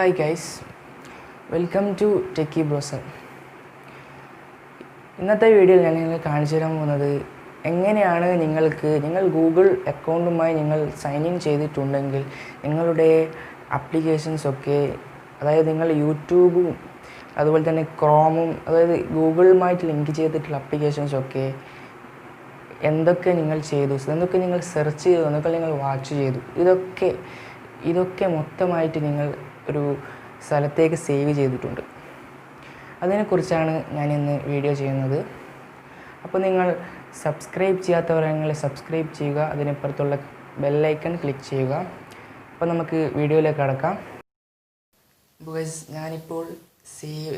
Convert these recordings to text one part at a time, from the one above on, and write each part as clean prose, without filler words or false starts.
Hi guys, welcome to TECHNICALBROWSER. ഇന്നത്തെ വീഡിയോയിൽ ഞാൻ നിങ്ങൾക്ക് കാണിച്ചു തരാൻ പോകുന്നത് എങ്ങനെയാണ് നിങ്ങൾ ഗൂഗിൾ അക്കൗണ്ടുമായി നിങ്ങൾ സൈൻ ഇൻ ചെയ്തിട്ടുണ്ടെങ്കിൽ നിങ്ങളുടെ ആപ്ലിക്കേഷൻസൊക്കെ, അതായത് നിങ്ങൾ യൂട്യൂബും അതുപോലെ തന്നെ ക്രോമും, അതായത് ഗൂഗിളുമായിട്ട് ലിങ്ക് ചെയ്തിട്ടുള്ള ആപ്ലിക്കേഷൻസൊക്കെ എന്തൊക്കെ നിങ്ങൾ ചെയ്തു, എന്തൊക്കെ നിങ്ങൾ സെർച്ച് ചെയ്തു, എന്തൊക്കെ നിങ്ങൾ വാച്ച് ചെയ്തു, ഇതൊക്കെ മൊത്തമായിട്ട് നിങ്ങൾ ഒരു സ്ഥലത്തേക്ക് സേവ് ചെയ്തിട്ടുണ്ട്. അതിനെക്കുറിച്ചാണ് ഞാനിന്ന് വീഡിയോ ചെയ്യുന്നത്. അപ്പോൾ നിങ്ങൾ സബ്സ്ക്രൈബ് ചെയ്യാത്തവരാണെങ്കിൽ സബ്സ്ക്രൈബ് ചെയ്യുക, അതിനപ്പുറത്തുള്ള ബെല്ലൈക്കൺ ക്ലിക്ക് ചെയ്യുക. അപ്പോൾ നമുക്ക് വീഡിയോയിലേക്ക് കടക്കാം. ഞാനിപ്പോൾ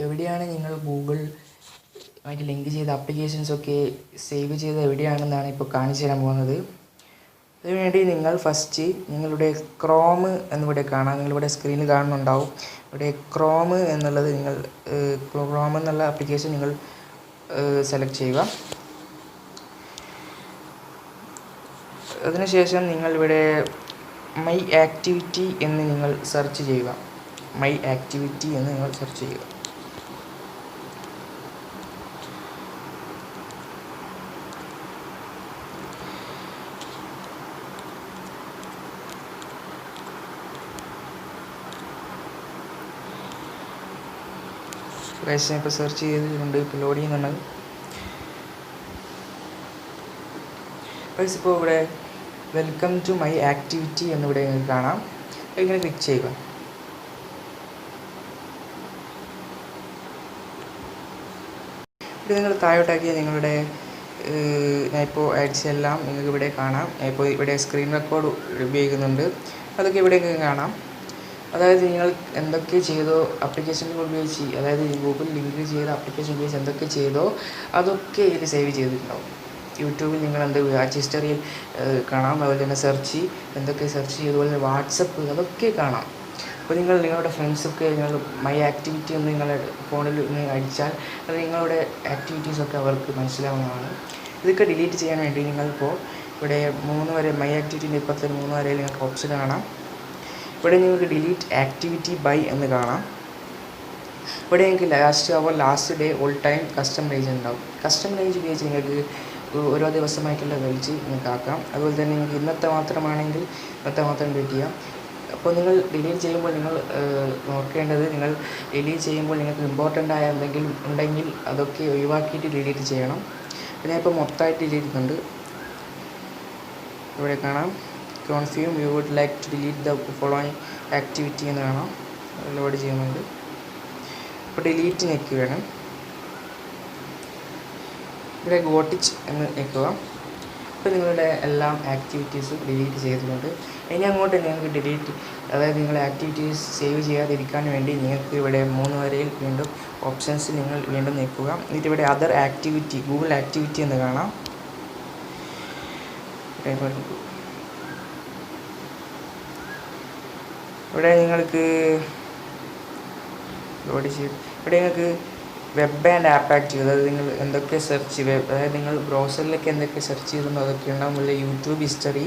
എവിടെയാണ് നിങ്ങൾ ഗൂഗിൾ ആയിട്ട് ലിങ്ക് ചെയ്ത ആപ്ലിക്കേഷൻസൊക്കെ സേവ് ചെയ്ത് എവിടെയാണെന്നാണ് ഇപ്പോൾ കാണിച്ചു തരാൻ പോകുന്നത്. അതിനുവേണ്ടി നിങ്ങൾ ഫസ്റ്റ് നിങ്ങളുടെ ക്രോം എന്നിവിടെ കാണാം, നിങ്ങളിവിടെ സ്ക്രീനിൽ കാണുന്നുണ്ടാവും. ഇവിടെ ക്രോം എന്നുള്ളത് ക്രോം എന്നുള്ള ആപ്ലിക്കേഷൻ നിങ്ങൾ സെലക്ട് ചെയ്യുക. അതിനുശേഷം നിങ്ങളിവിടെ മൈ ആക്ടിവിറ്റി എന്ന് നിങ്ങൾ സെർച്ച് ചെയ്യുക. മൈ ആക്ടിവിറ്റി എന്ന് നിങ്ങൾ സെർച്ച് ചെയ്യുക. ഇപ്പോൾ സെർച്ച് ചെയ്തിട്ടുണ്ട്, ഇപ്പോൾ ലോഡ് ചെയ്യുന്നുണ്ട്. ഇപ്പോൾ ഇവിടെ വെൽക്കം ടു മൈ ആക്ടിവിറ്റി എന്നിവിടെ നിങ്ങൾക്ക് കാണാം. ഇങ്ങനെ ക്ലിക്ക് ചെയ്യുക. ഇവിടെ നിങ്ങൾ താഴോട്ടാക്കിയ നിങ്ങളുടെ ഞാനിപ്പോൾ ആഡ്സ് എല്ലാം നിങ്ങൾക്ക് ഇവിടെ കാണാം. ഇപ്പോൾ ഇവിടെ സ്ക്രീൻ റെക്കോർഡ് ഉപയോഗിക്കുന്നുണ്ട്, അതൊക്കെ ഇവിടെ കാണാം. അതായത് നിങ്ങൾ എന്തൊക്കെ ചെയ്തോ ആപ്ലിക്കേഷനുകൾ ഉപയോഗിച്ച്, അതായത് ഗൂഗിൾ ലിങ്ക് ചെയ്ത ആപ്ലിക്കേഷൻ ഉപയോഗിച്ച് എന്തൊക്കെ ചെയ്തോ അതൊക്കെ ഇതിൽ സേവ് ചെയ്തിട്ടുണ്ടാവും. യൂട്യൂബിൽ നിങ്ങൾ വാച്ച് ഹിസ്റ്ററിയിൽ കാണാം, അതുപോലെ തന്നെ എന്തൊക്കെ സെർച്ച് ചെയ്തു, അതുപോലെ തന്നെ വാട്സപ്പ് അതൊക്കെ കാണാം. അപ്പോൾ നിങ്ങളുടെ ഫ്രണ്ട്സൊക്കെ നിങ്ങൾ മൈ ആക്ടിവിറ്റി എന്ന് നിങ്ങളുടെ ഫോണിൽ അടിച്ചാൽ അത് നിങ്ങളുടെ ആക്ടിവിറ്റീസൊക്കെ അവർക്ക് മനസ്സിലാവുന്നതാണ്. ഇതൊക്കെ ഡിലീറ്റ് ചെയ്യാൻ വേണ്ടി നിങ്ങളിപ്പോൾ ഇവിടെ 3 വരെ മൈ ആക്ടിവിറ്റീൻ്റെ ഇപ്പുറത്തെ 3 വരെ നിങ്ങൾക്ക് ഓപ്ഷൻ കാണാം. ഇവിടെ നിങ്ങൾക്ക് ഡിലീറ്റ് ആക്ടിവിറ്റി ബൈ എന്ന് കാണാം. ഇവിടെ നിങ്ങൾക്ക് last day all time customise ഉണ്ടാവും. കസ്റ്റമൈസ് ഉപയോഗിച്ച് നിങ്ങൾക്ക് ഓരോ ദിവസമായിട്ടുള്ള വലിച്ച് നിങ്ങൾക്ക് ആക്കാം. അതുപോലെ തന്നെ നിങ്ങൾക്ക് ഇന്നത്തെ മാത്രമാണെങ്കിൽ ഇന്നത്തെ മാത്രം ഡിലീറ്റ് ചെയ്യാം. അപ്പോൾ നിങ്ങൾ ഡിലീറ്റ് ചെയ്യുമ്പോൾ നിങ്ങൾ നോക്കേണ്ടത്, നിങ്ങൾ ഡിലീറ്റ് ചെയ്യുമ്പോൾ നിങ്ങൾക്ക് ഇമ്പോർട്ടൻ്റ് ആയ എന്തെങ്കിലും ഉണ്ടെങ്കിൽ അതൊക്കെ ഒഴിവാക്കിയിട്ട് ഡിലീറ്റ് ചെയ്യണം. ഞാൻ ഇപ്പോൾ മൊത്തമായിട്ട് ഡിലീറ്റ് ചെയ്യുന്നുണ്ട്. ഇവിടെ കാണാം confirm you would like to delete the following activity എന്ന് കാണാം. ലോഡ് ചെയ്യുന്നുണ്ട്. ഇപ്പോൾ ഡിലീറ്റ് ഞെക്കുകയാണ്. ഇവിടെ ഗോട്ടിച്ച് എന്ന് ഞെക്കുക. ഇപ്പോൾ നിങ്ങളുടെ എല്ലാ ആക്ടിവിറ്റീസും ഡിലീറ്റ് ചെയ്തിട്ടുണ്ട്. ഇനി അങ്ങോട്ട് നിങ്ങൾക്ക് അതായത് നിങ്ങളുടെ ആക്ടിവിറ്റീസ് സേവ് ചെയ്യാതിരിക്കാൻ വേണ്ടി നിങ്ങൾക്ക് ഇവിടെ 3 വരയിൽ വീണ്ടും ഓപ്ഷൻസ് നിങ്ങൾ വീണ്ടും ഞെക്കുക. എന്നിട്ട് ഇവിടെ അതർ ആക്ടിവിറ്റി, ഗൂഗിൾ ആക്ടിവിറ്റി എന്ന് കാണാം. ഇവിടെ നിങ്ങൾക്ക് ഇവിടെ നിങ്ങൾക്ക് വെബ് ആൻഡ് ആപ്പ് ആക്റ്റീവ്, അതായത് നിങ്ങൾ എന്തൊക്കെ അതായത് നിങ്ങൾ ബ്രൗസറിലേക്ക് എന്തൊക്കെ സെർച്ച് ചെയ്തിട്ടുണ്ടോ അതൊക്കെ ഉണ്ടാകും. അതുപോലെ യൂട്യൂബ് ഹിസ്റ്ററി,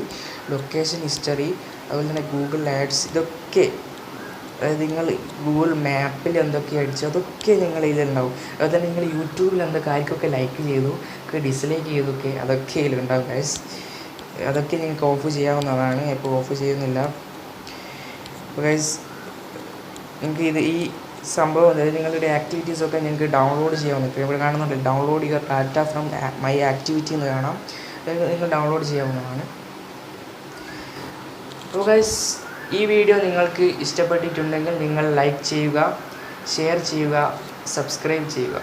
ലൊക്കേഷൻ ഹിസ്റ്ററി, അതുപോലെ തന്നെ ഗൂഗിൾ ആഡ്സ്, ഇതൊക്കെ അതായത് നിങ്ങൾ ഗൂഗിൾ മാപ്പിൽ എന്തൊക്കെ അടിച്ചു അതൊക്കെ ഇതിലുണ്ടാവും. അതുപോലെ തന്നെ നിങ്ങൾ യൂട്യൂബിൽ എന്തൊക്കെ ആർക്കൊക്കെ ലൈക്ക് ചെയ്തു, ഡിസ്ലൈക്ക് ചെയ്തൊക്കെ അതൊക്കെ ഇതിലുണ്ടാവും ഗൈസ്. അതൊക്കെ നിങ്ങൾക്ക് ഓഫ് ചെയ്യാവുന്നതാണ്. ഇപ്പോൾ ഓഫ് ചെയ്യുന്നില്ല. ഗൈസ് നിങ്ങൾക്ക് ഈ സംഭവം, അതായത് നിങ്ങളുടെ ആക്ടിവിറ്റീസൊക്കെ നിങ്ങൾക്ക് ഡൗൺലോഡ് ചെയ്യാവുന്ന, ഇവിടെ കാണുന്നുണ്ട് download your data from my activity എന്ന് കാണാം. അതായത് നിങ്ങൾ ഡൗൺലോഡ് ചെയ്യാവുന്നതാണ്. അപ്പോൾ ഗൈസ് ഈ വീഡിയോ നിങ്ങൾക്ക് ഇഷ്ടപ്പെട്ടിട്ടുണ്ടെങ്കിൽ നിങ്ങൾ ലൈക്ക് ചെയ്യുക, ഷെയർ ചെയ്യുക, സബ്സ്ക്രൈബ് ചെയ്യുക.